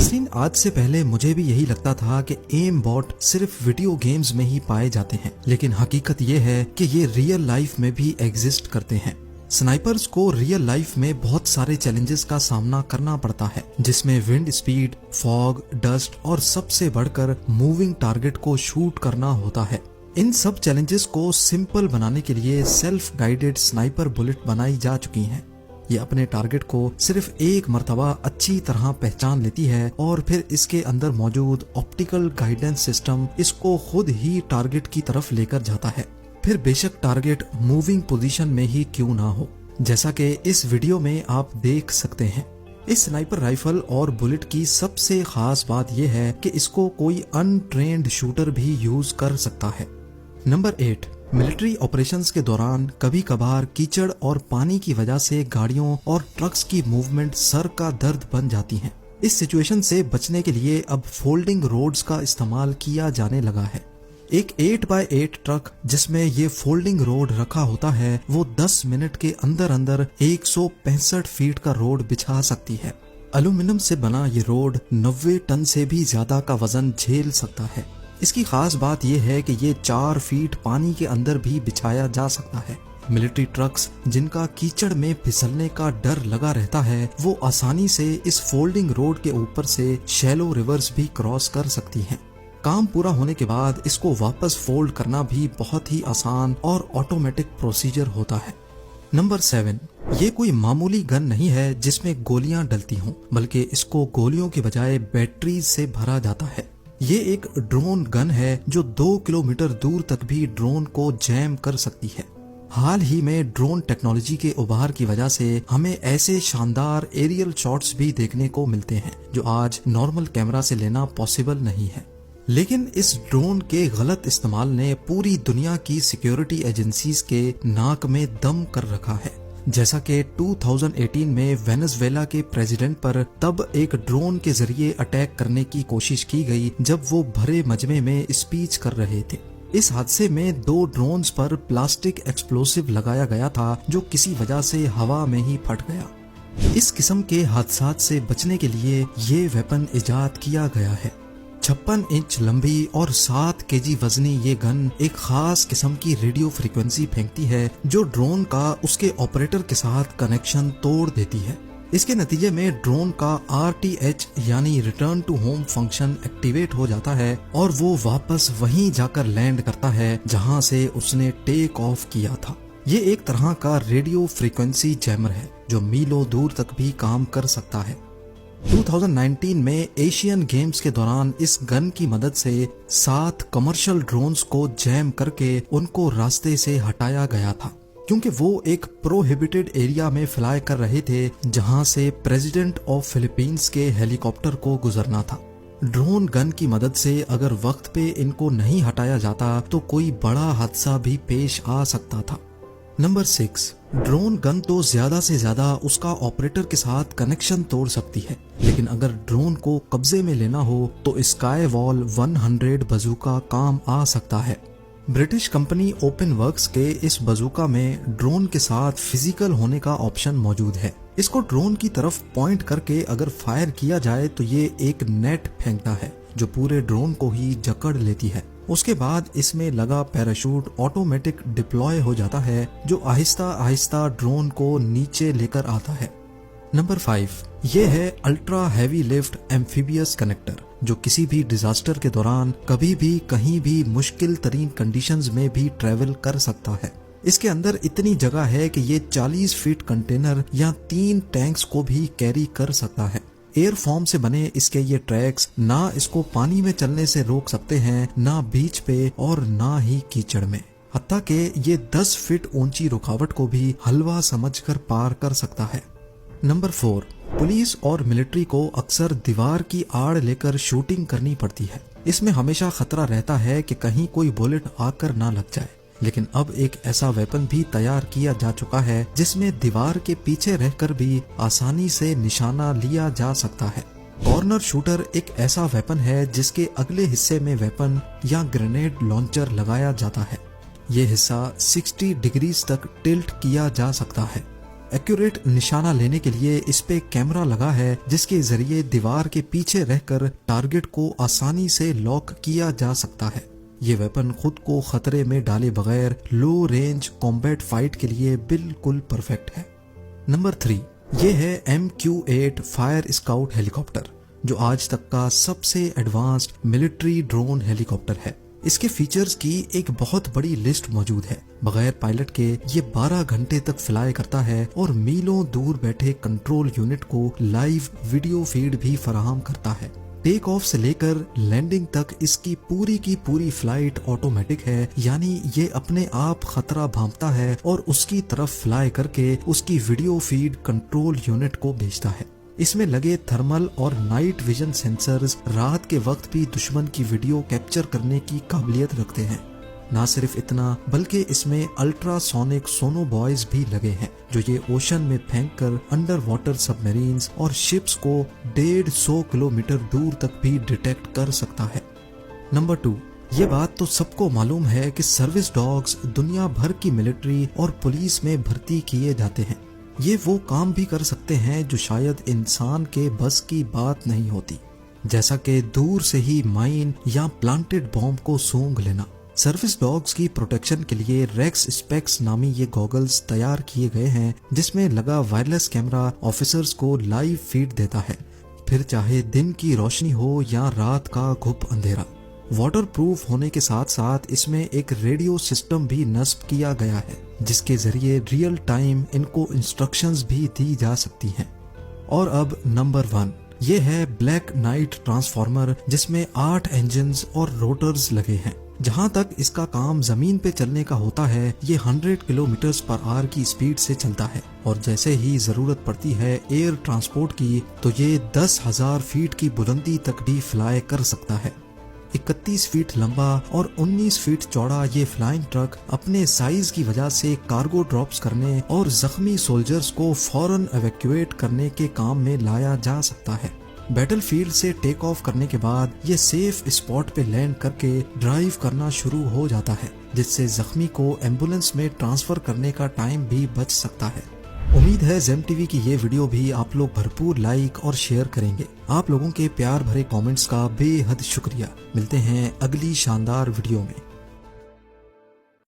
नाज़रीन, आज से पहले मुझे भी यही लगता था कि एम बॉट सिर्फ वीडियो गेम्स में ही पाए जाते हैं, लेकिन हकीकत ये है कि ये रियल लाइफ में भी एग्जिस्ट करते हैं। स्नाइपर्स को रियल लाइफ में बहुत सारे चैलेंजेस का सामना करना पड़ता है, जिसमें विंड स्पीड, फॉग, डस्ट और सबसे बढ़कर मूविंग टारगेट को शूट करना होता है। इन सब चैलेंजेस को सिंपल बनाने के लिए सेल्फ गाइडेड स्नाइपर बुलेट बनाई जा चुकी हैं। ये अपने टारगेट को सिर्फ एक मर्तबा अच्छी तरह पहचान लेती है और फिर इसके अंदर मौजूद ऑप्टिकल गाइडेंस सिस्टम इसको खुद ही टारगेट की तरफ लेकर जाता है, फिर बेशक टारगेट मूविंग पोजीशन में ही क्यों ना हो, जैसा कि इस वीडियो में आप देख सकते हैं। इस स्नाइपर राइफल और बुलेट की सबसे खास बात यह है कि इसको कोई अनट्रेन्ड शूटर भी यूज कर सकता है। नंबर 8, मिलिट्री ऑपरेशंस के दौरान कभी कभार कीचड़ और पानी की वजह से गाड़ियों और ट्रक्स की मूवमेंट सर का दर्द बन जाती हैं। इस सिचुएशन से बचने के लिए अब फोल्डिंग रोड्स का इस्तेमाल किया जाने लगा है। एक 8x8 ट्रक जिसमें ये फोल्डिंग रोड रखा होता है, वो 10 मिनट के अंदर अंदर 165 फीट का रोड बिछा सकती है। एल्यूमिनियम से बना ये रोड 90 टन से भी ज्यादा का वजन झेल सकता है। इसकी खास बात यह है कि ये 4 फीट पानी के अंदर भी बिछाया जा सकता है। मिलिट्री ट्रक्स जिनका कीचड़ में फिसलने का डर लगा रहता है, वो आसानी से इस फोल्डिंग रोड के ऊपर से शैलो रिवर्स भी क्रॉस कर सकती हैं। काम पूरा होने के बाद इसको वापस फोल्ड करना भी बहुत ही आसान और ऑटोमेटिक प्रोसीजर होता है। नंबर 7, ये कोई मामूली गन नहीं है जिसमें गोलियां डलती हों, बल्कि इसको गोलियों के बजाय बैटरीज से भरा जाता है। ये एक ड्रोन गन है जो 2 किलोमीटर दूर तक भी ड्रोन को जैम कर सकती है। हाल ही में ड्रोन टेक्नोलॉजी के उभार की वजह से हमें ऐसे शानदार एरियल शॉट्स भी देखने को मिलते हैं जो आज नॉर्मल कैमरा से लेना पॉसिबल नहीं है। लेकिन इस ड्रोन के गलत इस्तेमाल ने पूरी दुनिया की सिक्योरिटी एजेंसीज के नाक में दम कर रखा है। जैसा कि 2018 में वेनेजुएला के प्रेसिडेंट पर तब एक ड्रोन के जरिए अटैक करने की कोशिश की गई जब वो भरे मजमे में स्पीच कर रहे थे। इस हादसे में 2 ड्रोन्स पर प्लास्टिक एक्सप्लोसिव लगाया गया था जो किसी वजह से हवा में ही फट गया। इस किस्म के हादसात से बचने के लिए ये वेपन इजाद किया गया है। 56 इंच लंबी और 7 केजी वजनी ये गन एक खास किस्म की रेडियो फ्रीक्वेंसी फेंकती है जो ड्रोन का उसके ऑपरेटर के साथ कनेक्शन तोड़ देती है। इसके नतीजे में ड्रोन का RTH यानी return to home function activate हो जाता है और वो वापस वहीं जाकर लैंड करता है जहां से उसने टेक ऑफ किया था। ये एक तरह का रेडियो फ्रीक्वेंसी जैमर है जो मीलों दूर तक भी काम कर सकता है। 2019 में एशियन गेम्स के दौरान इस गन की मदद से 7 कमर्शियल ड्रोन्स को जैम करके उनको रास्ते से हटाया गया था, क्योंकि वो एक प्रोहिबिटेड एरिया में फ्लाई कर रहे थे जहां से प्रेसिडेंट ऑफ फिलीपींस के हेलीकॉप्टर को गुजरना था। ड्रोन गन की मदद से अगर वक्त पे इनको नहीं हटाया जाता तो कोई बड़ा हादसा भी पेश आ सकता था। नंबर 6, ड्रोन गन तो ज्यादा से ज्यादा उसका ऑपरेटर के साथ कनेक्शन तोड़ सकती है, लेकिन अगर ड्रोन को कब्जे में लेना हो तो स्काई वॉल 100 बजूका काम आ सकता है। ब्रिटिश कंपनी ओपन वर्क्स के इस बजूका में ड्रोन के साथ फिजिकल होने का ऑप्शन मौजूद है। इसको ड्रोन की तरफ पॉइंट करके अगर फायर किया जाए तो ये एक नेट फेंकता है जो पूरे ड्रोन को ही जकड़ लेती है। उसके बाद इसमें लगा पैराशूट ऑटोमेटिक डिप्लॉय हो जाता है जो आहिस्ता आहिस्ता ड्रोन को नीचे लेकर आता है। नंबर 5, ये है ultra heavy lift amphibious connector जो किसी भी डिजास्टर के दौरान कभी भी कहीं भी मुश्किल तरीन कंडीशंस में भी ट्रेवल कर सकता है। इसके अंदर इतनी जगह है कि ये 40 फीट कंटेनर या 3 टैंक्स को भी कैरी कर सकता है। एयर फॉर्म से बने इसके ये ट्रैक्स ना इसको पानी में चलने से रोक सकते हैं, ना बीच पे और ना ही कीचड़ में, हत्ता कि ये 10 फीट ऊंची रुकावट को भी हलवा समझकर पार कर सकता है। नंबर 4, पुलिस और मिलिट्री को अक्सर दीवार की आड़ लेकर शूटिंग करनी पड़ती है। इसमें हमेशा खतरा रहता है कि कहीं कोई बुलेट आकर ना लग जाए, लेकिन अब एक ऐसा वेपन भी तैयार किया जा चुका है जिसमें दीवार के पीछे रहकर भी आसानी से निशाना लिया जा सकता है। कॉर्नर शूटर एक ऐसा वेपन है जिसके अगले हिस्से में वेपन या ग्रेनेड लॉन्चर लगाया जाता है। ये हिस्सा 60 डिग्रीज तक टिल्ट किया जा सकता है। एक्यूरेट निशाना लेने के लिए इस पे कैमरा लगा है, जिसके जरिए दीवार के पीछे रहकर टारगेट को आसानी से लॉक किया जा सकता है। ये वेपन खुद को खतरे में डाले बगैर लो रेंज कॉम्बैट फाइट के लिए बिल्कुल परफेक्ट है। नंबर 3, ये है MQ-8 फायर स्काउट हेलीकॉप्टर, जो आज तक का सबसे एडवांस्ड मिलिट्री ड्रोन हेलीकॉप्टर है। इसके फीचर्स की एक बहुत बड़ी लिस्ट मौजूद है। बगैर पायलट के ये 12 घंटे तक फ्लाई करता है और मीलों दूर बैठे कंट्रोल यूनिट को लाइव वीडियो फीड भी फराहम करता है। टेक ऑफ से लेकर लैंडिंग तक इसकी की पूरी फ्लाइट ऑटोमेटिक है, यानी ये अपने आप खतरा भांपता है और उसकी तरफ फ्लाई करके उसकी वीडियो फीड कंट्रोल यूनिट को भेजता है। इसमें लगे थर्मल और नाइट विजन सेंसर्स रात के वक्त भी दुश्मन की वीडियो कैप्चर करने की काबिलियत रखते हैं। ना सिर्फ इतना, बल्कि इसमें अल्ट्रासोनिक सोनो बॉयज भी लगे हैं, जो ये ओशन में फेंककर अंडर वाटर सबमरीन्स और शिप्स को 150 किलोमीटर दूर तक भी डिटेक्ट कर सकता है। नंबर 2, ये बात तो सबको मालूम है कि सर्विस डॉग्स दुनिया भर की मिलिट्री और पुलिस में भर्ती किए जाते हैं। ये वो काम भी कर सकते हैं जो शायद इंसान के बस की बात नहीं होती, जैसा कि दूर से ही माइन या प्लांटेड बॉम्ब को सूंघ लेना। सर्विस डॉग्स की प्रोटेक्शन के लिए रेक्स स्पेक्स नामी ये गॉगल्स तैयार किए गए हैं, जिसमें लगा वायरलेस कैमरा ऑफिसर्स को लाइव फीड देता है, फिर चाहे दिन की रोशनी हो या रात का घुप अंधेरा। वाटर प्रूफ होने के साथ साथ इसमें एक रेडियो सिस्टम भी नस्ब किया गया है, जिसके जरिए रियल टाइम इनको इंस्ट्रक्शंस भी दी जा सकती हैं। और अब नंबर 1, ये है ब्लैक नाइट ट्रांसफॉर्मर, जिसमें 8 इंजन्स और रोटर्स लगे हैं। जहां तक इसका काम जमीन पे चलने का होता है, ये 100 किलोमीटर/आवर की स्पीड से चलता है, और जैसे ही जरूरत पड़ती है एयर ट्रांसपोर्ट की, तो ये 10,000 फीट की बुलंदी तक भी फ्लाई कर सकता है। 31 फीट लंबा और 19 फीट चौड़ा ये फ्लाइंग ट्रक अपने साइज की वजह से कार्गो ड्रॉप्स करने और जख्मी सोल्जर्स को फौरन एवैक्यूएट करने के काम में लाया जा सकता है। बैटलफील्ड से टेक ऑफ करने के बाद ये सेफ स्पॉट पे लैंड करके ड्राइव करना शुरू हो जाता है, जिससे जख्मी को एम्बुलेंस में ट्रांसफर करने का टाइम भी बच सकता है। उम्मीद है जेम टीवी की ये वीडियो भी आप लोग भरपूर लाइक और शेयर करेंगे। आप लोगों के प्यार भरे कमेंट्स का बेहद शुक्रिया। मिलते हैं अगली शानदार वीडियो में।